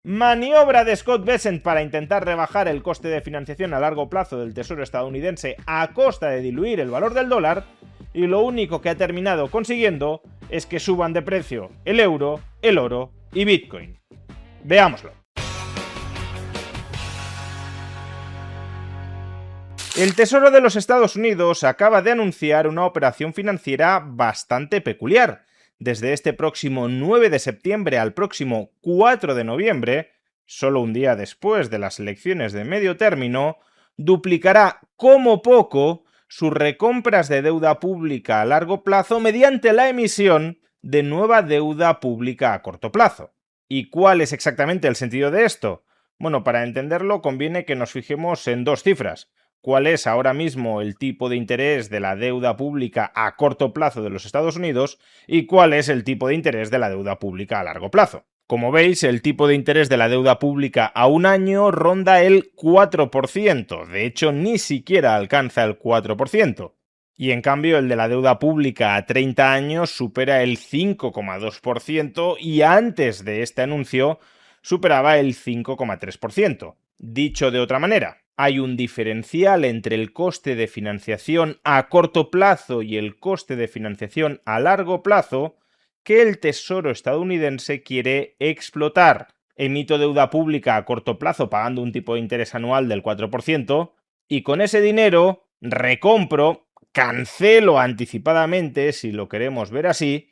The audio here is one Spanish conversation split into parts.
Maniobra de Scott Bessent para intentar rebajar el coste de financiación a largo plazo del Tesoro estadounidense a costa de diluir el valor del dólar, y lo único que ha terminado consiguiendo es que suban de precio el euro, el oro y Bitcoin. Veámoslo. El Tesoro de los Estados Unidos acaba de anunciar una operación financiera bastante peculiar. Desde este próximo 9 de septiembre al próximo 4 de noviembre, solo un día después de las elecciones de medio término, duplicará como poco sus recompras de deuda pública a largo plazo mediante la emisión de nueva deuda pública a corto plazo. ¿Y cuál es exactamente el sentido de esto? Bueno, para entenderlo conviene que nos fijemos en dos cifras. ¿Cuál es ahora mismo el tipo de interés de la deuda pública a corto plazo de los Estados Unidos y cuál es el tipo de interés de la deuda pública a largo plazo? Como veis, el tipo de interés de la deuda pública a un año ronda el 4%, de hecho ni siquiera alcanza el 4%. Y en cambio el de la deuda pública a 30 años supera el 5,2% y antes de este anuncio superaba el 5,3%. Dicho de otra manera, hay un diferencial entre el coste de financiación a corto plazo y el coste de financiación a largo plazo que el Tesoro estadounidense quiere explotar. Emito deuda pública a corto plazo pagando un tipo de interés anual del 4% y con ese dinero recompro, cancelo anticipadamente, si lo queremos ver así,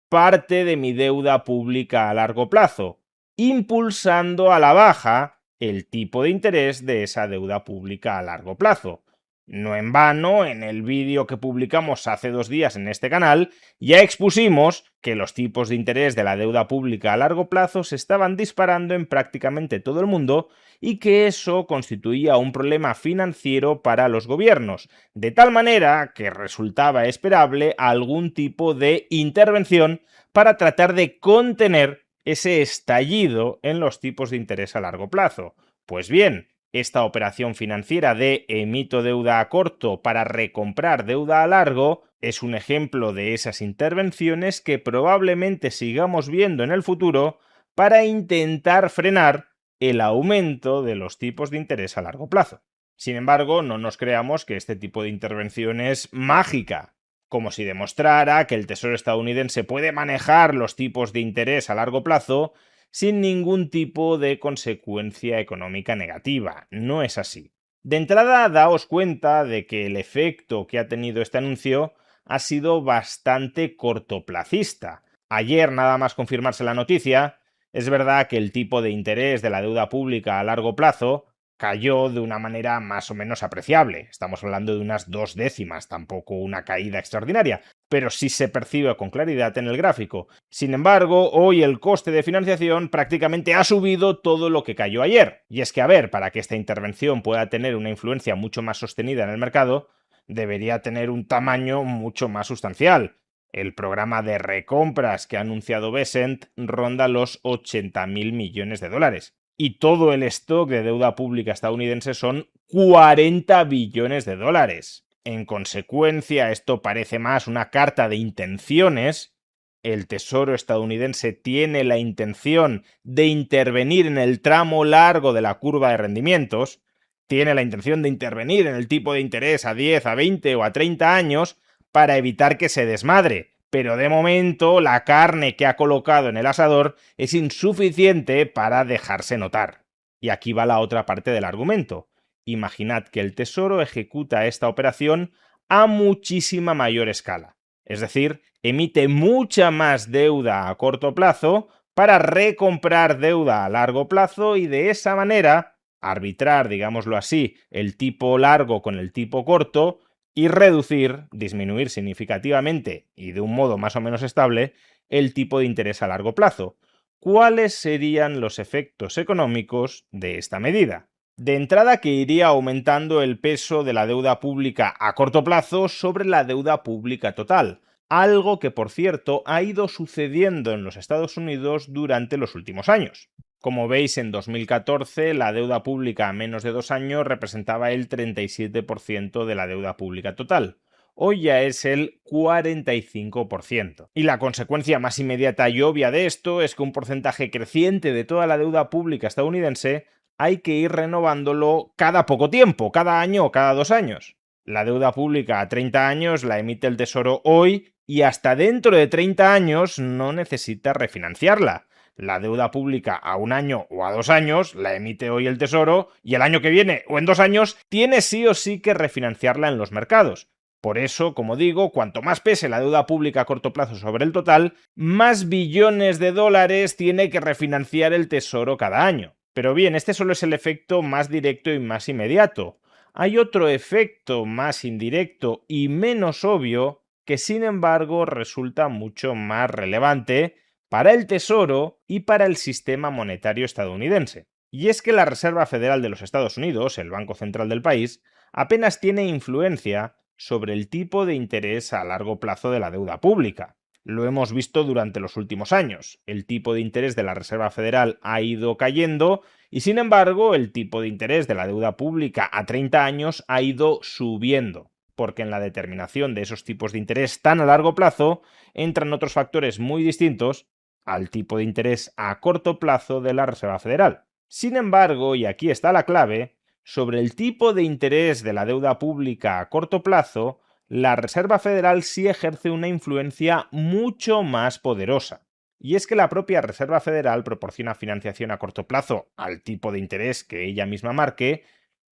parte de mi deuda pública a largo plazo, impulsando a la baja el tipo de interés de esa deuda pública a largo plazo. No en vano, en el vídeo que publicamos hace 2 días en este canal, ya expusimos que los tipos de interés de la deuda pública a largo plazo se estaban disparando en prácticamente todo el mundo y que eso constituía un problema financiero para los gobiernos, de tal manera que resultaba esperable algún tipo de intervención para tratar de contener ese estallido en los tipos de interés a largo plazo. Pues bien, esta operación financiera de emito deuda a corto para recomprar deuda a largo es un ejemplo de esas intervenciones que probablemente sigamos viendo en el futuro para intentar frenar el aumento de los tipos de interés a largo plazo. Sin embargo, no nos creamos que este tipo de intervención es mágica, como si demostrara que el Tesoro estadounidense puede manejar los tipos de interés a largo plazo sin ningún tipo de consecuencia económica negativa. No es así. De entrada, daos cuenta de que el efecto que ha tenido este anuncio ha sido bastante cortoplacista. Ayer, nada más confirmarse la noticia, es verdad que el tipo de interés de la deuda pública a largo plazo cayó de una manera más o menos apreciable. Estamos hablando de unas 2 décimas, tampoco una caída extraordinaria, pero sí se percibe con claridad en el gráfico. Sin embargo, hoy el coste de financiación prácticamente ha subido todo lo que cayó ayer. Y es que, a ver, para que esta intervención pueda tener una influencia mucho más sostenida en el mercado, debería tener un tamaño mucho más sustancial. El programa de recompras que ha anunciado Bessent ronda los 80.000 millones de dólares. Y todo el stock de deuda pública estadounidense son 40 billones de dólares. En consecuencia, esto parece más una carta de intenciones. El Tesoro estadounidense tiene la intención de intervenir en el tramo largo de la curva de rendimientos, tiene la intención de intervenir en el tipo de interés a 10, a 20 o a 30 años para evitar que se desmadre. Pero de momento la carne que ha colocado en el asador es insuficiente para dejarse notar. Y aquí va la otra parte del argumento. Imaginad que el Tesoro ejecuta esta operación a muchísima mayor escala. Es decir, emite mucha más deuda a corto plazo para recomprar deuda a largo plazo y de esa manera arbitrar, digámoslo así, el tipo largo con el tipo corto y reducir, disminuir significativamente y de un modo más o menos estable el tipo de interés a largo plazo. ¿Cuáles serían los efectos económicos de esta medida? De entrada, que iría aumentando el peso de la deuda pública a corto plazo sobre la deuda pública total, algo que, por cierto, ha ido sucediendo en los Estados Unidos durante los últimos años. Como veis, en 2014 la deuda pública a menos de 2 años representaba el 37% de la deuda pública total. hoy ya es el 45%. Y la consecuencia más inmediata y obvia de esto es que un porcentaje creciente de toda la deuda pública estadounidense hay que ir renovándolo cada poco tiempo, cada año o cada 2 años. La deuda pública a 30 años la emite el Tesoro hoy y hasta dentro de 30 años no necesita refinanciarla. La deuda pública a 1 año o a 2 años la emite hoy el Tesoro y el año que viene o en 2 años tiene sí o sí que refinanciarla en los mercados. Por eso, como digo, cuanto más pese la deuda pública a corto plazo sobre el total, más billones de dólares tiene que refinanciar el Tesoro cada año. Pero bien, este solo es el efecto más directo y más inmediato. Hay otro efecto más indirecto y menos obvio que sin embargo resulta mucho más relevante para el Tesoro y para el sistema monetario estadounidense. Y es que la Reserva Federal de los Estados Unidos, el banco central del país, apenas tiene influencia sobre el tipo de interés a largo plazo de la deuda pública. Lo hemos visto durante los últimos años. El tipo de interés de la Reserva Federal ha ido cayendo y, sin embargo, el tipo de interés de la deuda pública a 30 años ha ido subiendo, porque en la determinación de esos tipos de interés tan a largo plazo entran otros factores muy distintos al tipo de interés a corto plazo de la Reserva Federal. Sin embargo, y aquí está la clave, sobre el tipo de interés de la deuda pública a corto plazo, la Reserva Federal sí ejerce una influencia mucho más poderosa. Y es que la propia Reserva Federal proporciona financiación a corto plazo al tipo de interés que ella misma marque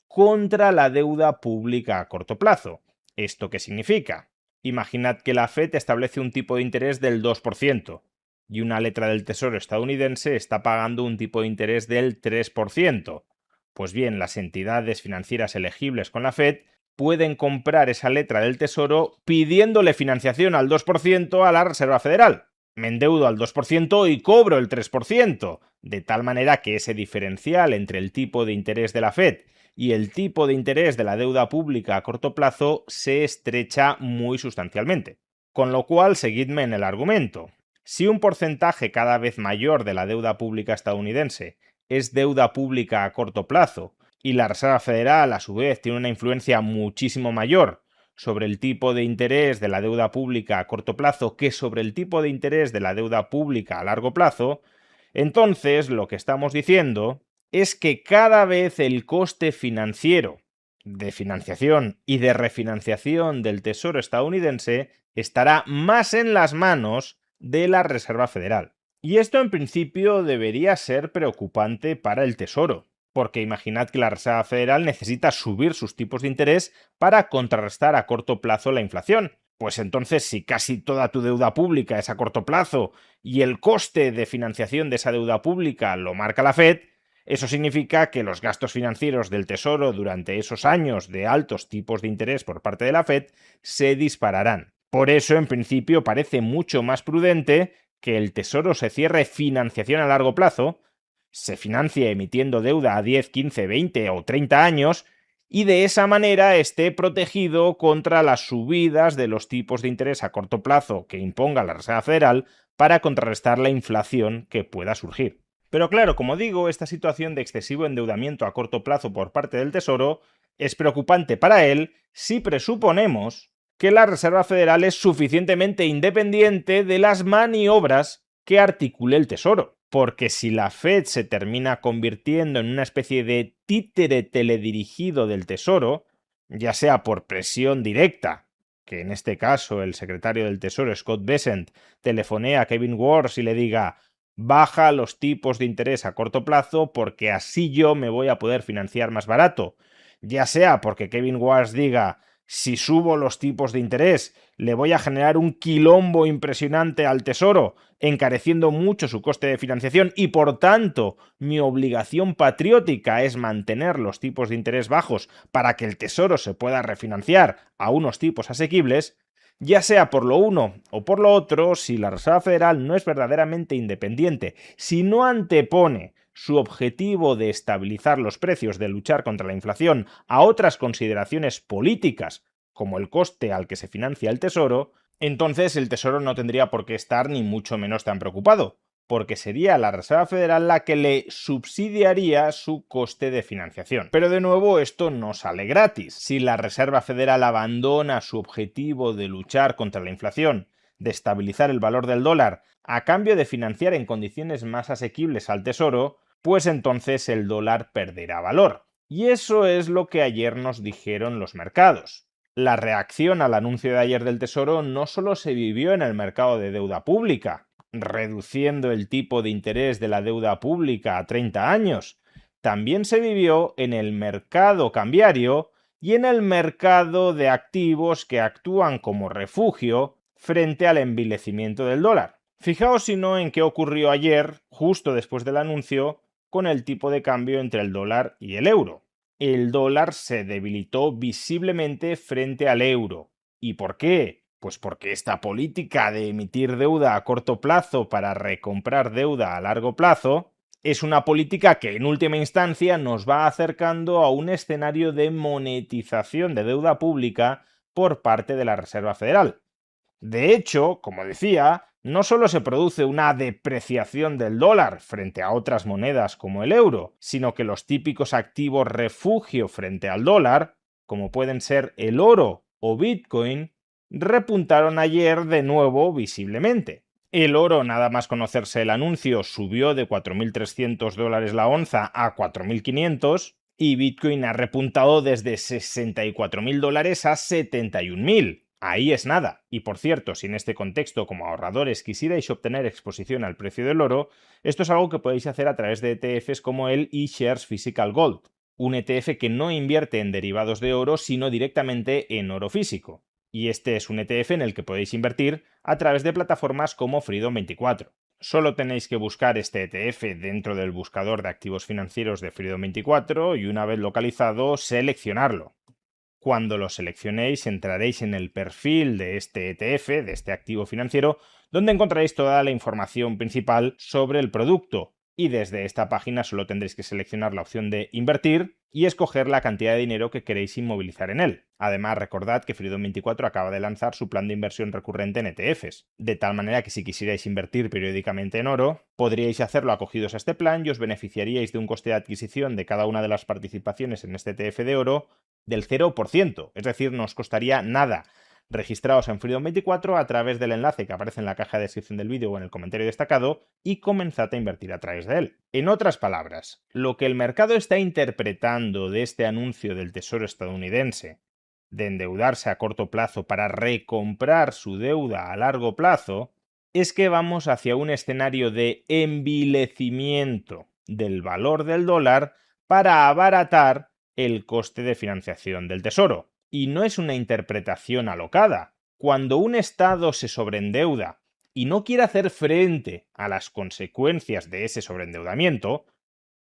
contra la deuda pública a corto plazo. ¿Esto qué significa? Imaginad que la Fed establece un tipo de interés del 2% y una letra del Tesoro estadounidense está pagando un tipo de interés del 3%. Pues bien, las entidades financieras elegibles con la Fed pueden comprar esa letra del Tesoro pidiéndole financiación al 2% a la Reserva Federal. Me endeudo al 2% y cobro el 3%, de tal manera que ese diferencial entre el tipo de interés de la Fed y el tipo de interés de la deuda pública a corto plazo se estrecha muy sustancialmente. Con lo cual, seguidme en el argumento. Si un porcentaje cada vez mayor de la deuda pública estadounidense es deuda pública a corto plazo y la Reserva Federal a su vez tiene una influencia muchísimo mayor sobre el tipo de interés de la deuda pública a corto plazo que sobre el tipo de interés de la deuda pública a largo plazo, entonces lo que estamos diciendo es que cada vez el coste financiero de financiación y de refinanciación del Tesoro estadounidense estará más en las manos de la Reserva Federal. Y esto en principio debería ser preocupante para el Tesoro, porque imaginad que la Reserva Federal necesita subir sus tipos de interés para contrarrestar a corto plazo la inflación. Pues entonces, si casi toda tu deuda pública es a corto plazo y el coste de financiación de esa deuda pública lo marca la Fed, eso significa que los gastos financieros del Tesoro durante esos años de altos tipos de interés por parte de la Fed se dispararán. Por eso, en principio, parece mucho más prudente que el Tesoro se cierre financiación a largo plazo, se financie emitiendo deuda a 10, 15, 20 o 30 años y de esa manera esté protegido contra las subidas de los tipos de interés a corto plazo que imponga la Reserva Federal para contrarrestar la inflación que pueda surgir. Pero claro, como digo, esta situación de excesivo endeudamiento a corto plazo por parte del Tesoro es preocupante para él si presuponemos que la Reserva Federal es suficientemente independiente de las maniobras que articule el Tesoro. Porque si la Fed se termina convirtiendo en una especie de títere teledirigido del Tesoro, ya sea por presión directa, que en este caso el secretario del Tesoro, Scott Bessent, telefonea a Kevin Warsh y le diga baja los tipos de interés a corto plazo porque así yo me voy a poder financiar más barato, ya sea porque Kevin Warsh diga si subo los tipos de interés, le voy a generar un quilombo impresionante al Tesoro, encareciendo mucho su coste de financiación y, por tanto, mi obligación patriótica es mantener los tipos de interés bajos para que el Tesoro se pueda refinanciar a unos tipos asequibles, ya sea por lo uno o por lo otro, si la Reserva Federal no es verdaderamente independiente, si no antepone su objetivo de estabilizar los precios, de luchar contra la inflación, a otras consideraciones políticas, como el coste al que se financia el Tesoro, entonces el Tesoro no tendría por qué estar ni mucho menos tan preocupado, porque sería la Reserva Federal la que le subsidiaría su coste de financiación. Pero de nuevo, esto no sale gratis. Si la Reserva Federal abandona su objetivo de luchar contra la inflación, de estabilizar el valor del dólar, a cambio de financiar en condiciones más asequibles al Tesoro, pues entonces el dólar perderá valor. Y eso es lo que ayer nos dijeron los mercados. La reacción al anuncio de ayer del Tesoro no solo se vivió en el mercado de deuda pública, reduciendo el tipo de interés de la deuda pública a 30 años, también se vivió en el mercado cambiario y en el mercado de activos que actúan como refugio frente al envilecimiento del dólar. Fijaos si no en qué ocurrió ayer, justo después del anuncio, con el tipo de cambio entre el dólar y el euro. El dólar se debilitó visiblemente frente al euro. ¿Y por qué? Pues porque esta política de emitir deuda a corto plazo para recomprar deuda a largo plazo es una política que en última instancia nos va acercando a un escenario de monetización de deuda pública por parte de la Reserva Federal. De hecho, como decía, no solo se produce una depreciación del dólar frente a otras monedas como el euro, sino que los típicos activos refugio frente al dólar, como pueden ser el oro o Bitcoin, repuntaron ayer de nuevo visiblemente. El oro, nada más conocerse el anuncio, subió de $4.300 la onza a 4.500 y Bitcoin ha repuntado desde $64.000 a 71.000. Ahí es nada. Y por cierto, si en este contexto como ahorradores quisierais obtener exposición al precio del oro, esto es algo que podéis hacer a través de ETFs como el eShares Physical Gold, un ETF que no invierte en derivados de oro, sino directamente en oro físico. Y este es un ETF en el que podéis invertir a través de plataformas como Freedom24. Solo tenéis que buscar este ETF dentro del buscador de activos financieros de Freedom24 y una vez localizado, seleccionarlo. Cuando lo seleccionéis, entraréis en el perfil de este ETF, de este activo financiero, donde encontraréis toda la información principal sobre el producto. Y desde esta página solo tendréis que seleccionar la opción de invertir y escoger la cantidad de dinero que queréis inmovilizar en él. Además, recordad que Freedom24 acaba de lanzar su plan de inversión recurrente en ETFs, de tal manera que si quisierais invertir periódicamente en oro, podríais hacerlo acogidos a este plan y os beneficiaríais de un coste de adquisición de cada una de las participaciones en este ETF de oro del 0%, es decir, no os costaría nada. Registraos en Freedom24 a través del enlace que aparece en la caja de descripción del vídeo o en el comentario destacado y comenzad a invertir a través de él. En otras palabras, lo que el mercado está interpretando de este anuncio del Tesoro estadounidense de endeudarse a corto plazo para recomprar su deuda a largo plazo es que vamos hacia un escenario de envilecimiento del valor del dólar para abaratar el coste de financiación del Tesoro. Y no es una interpretación alocada. Cuando un Estado se sobreendeuda y no quiere hacer frente a las consecuencias de ese sobreendeudamiento,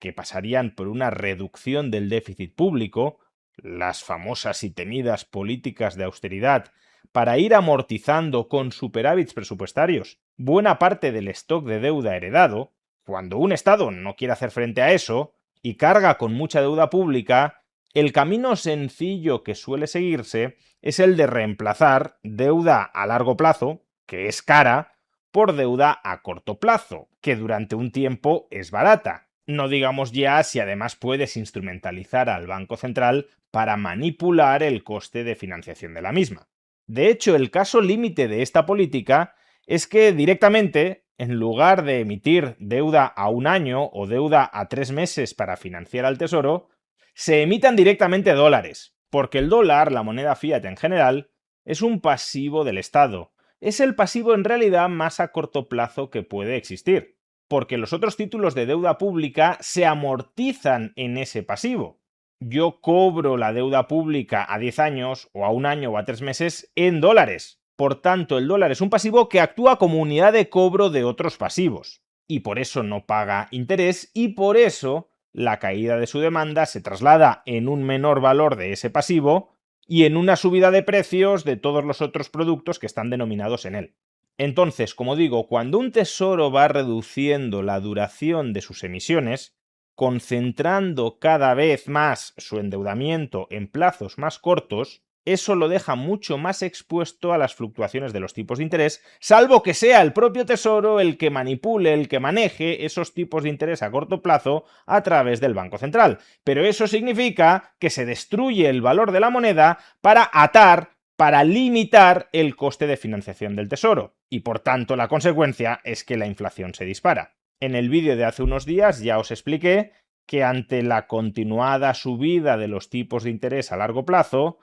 que pasarían por una reducción del déficit público, las famosas y temidas políticas de austeridad, para ir amortizando con superávits presupuestarios buena parte del stock de deuda heredado, cuando un Estado no quiere hacer frente a eso y carga con mucha deuda pública, el camino sencillo que suele seguirse es el de reemplazar deuda a largo plazo, que es cara, por deuda a corto plazo, que durante un tiempo es barata. No digamos ya si además puedes instrumentalizar al Banco Central para manipular el coste de financiación de la misma. De hecho, el caso límite de esta política es que directamente, en lugar de emitir deuda a un año o deuda a 3 meses para financiar al Tesoro, se emitan directamente dólares, porque el dólar, la moneda fiat en general, es un pasivo del Estado. Es el pasivo en realidad más a corto plazo que puede existir, porque los otros títulos de deuda pública se amortizan en ese pasivo. Yo cobro la deuda pública a 10 años, o a un año o a 3 meses en dólares. Por tanto, el dólar es un pasivo que actúa como unidad de cobro de otros pasivos. Y por eso no paga interés y por eso la caída de su demanda se traslada en un menor valor de ese pasivo y en una subida de precios de todos los otros productos que están denominados en él. Entonces, como digo, cuando un tesoro va reduciendo la duración de sus emisiones, concentrando cada vez más su endeudamiento en plazos más cortos, eso lo deja mucho más expuesto a las fluctuaciones de los tipos de interés, salvo que sea el propio Tesoro el que manipule, el que maneje esos tipos de interés a corto plazo a través del Banco Central. Pero eso significa que se destruye el valor de la moneda para limitar el coste de financiación del Tesoro. Y por tanto la consecuencia es que la inflación se dispara. En el vídeo de hace unos días ya os expliqué que ante la continuada subida de los tipos de interés a largo plazo,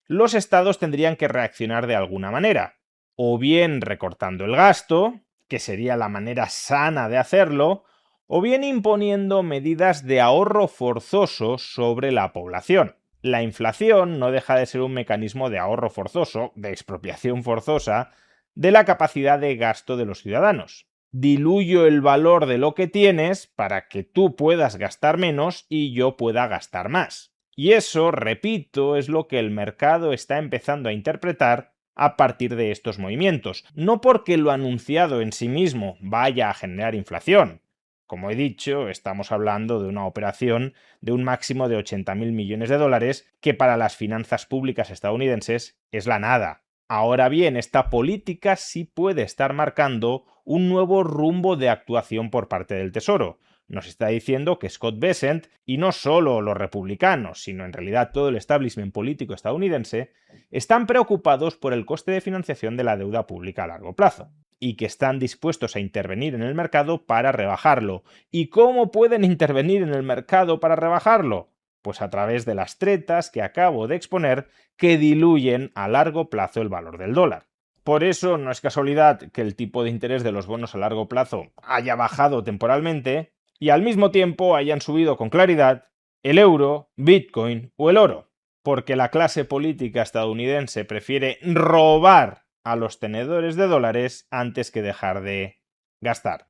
los estados tendrían que reaccionar de alguna manera, o bien recortando el gasto, que sería la manera sana de hacerlo, o bien imponiendo medidas de ahorro forzoso sobre la población. La inflación no deja de ser un mecanismo de ahorro forzoso, de expropiación forzosa, de la capacidad de gasto de los ciudadanos. Diluyo el valor de lo que tienes para que tú puedas gastar menos y yo pueda gastar más. Y eso, repito, es lo que el mercado está empezando a interpretar a partir de estos movimientos. No porque lo anunciado en sí mismo vaya a generar inflación. Como he dicho, estamos hablando de una operación de un máximo de 80.000 millones de dólares, que para las finanzas públicas estadounidenses es la nada. Ahora bien, esta política sí puede estar marcando un nuevo rumbo de actuación por parte del Tesoro. Nos está diciendo que Scott Bessent, y no solo los republicanos, sino en realidad todo el establishment político estadounidense, están preocupados por el coste de financiación de la deuda pública a largo plazo, y que están dispuestos a intervenir en el mercado para rebajarlo. ¿Y cómo pueden intervenir en el mercado para rebajarlo? Pues a través de las tretas que acabo de exponer, que diluyen a largo plazo el valor del dólar. Por eso no es casualidad que el tipo de interés de los bonos a largo plazo haya bajado temporalmente y al mismo tiempo hayan subido con claridad el euro, Bitcoin o el oro, porque la clase política estadounidense prefiere robar a los tenedores de dólares antes que dejar de gastar.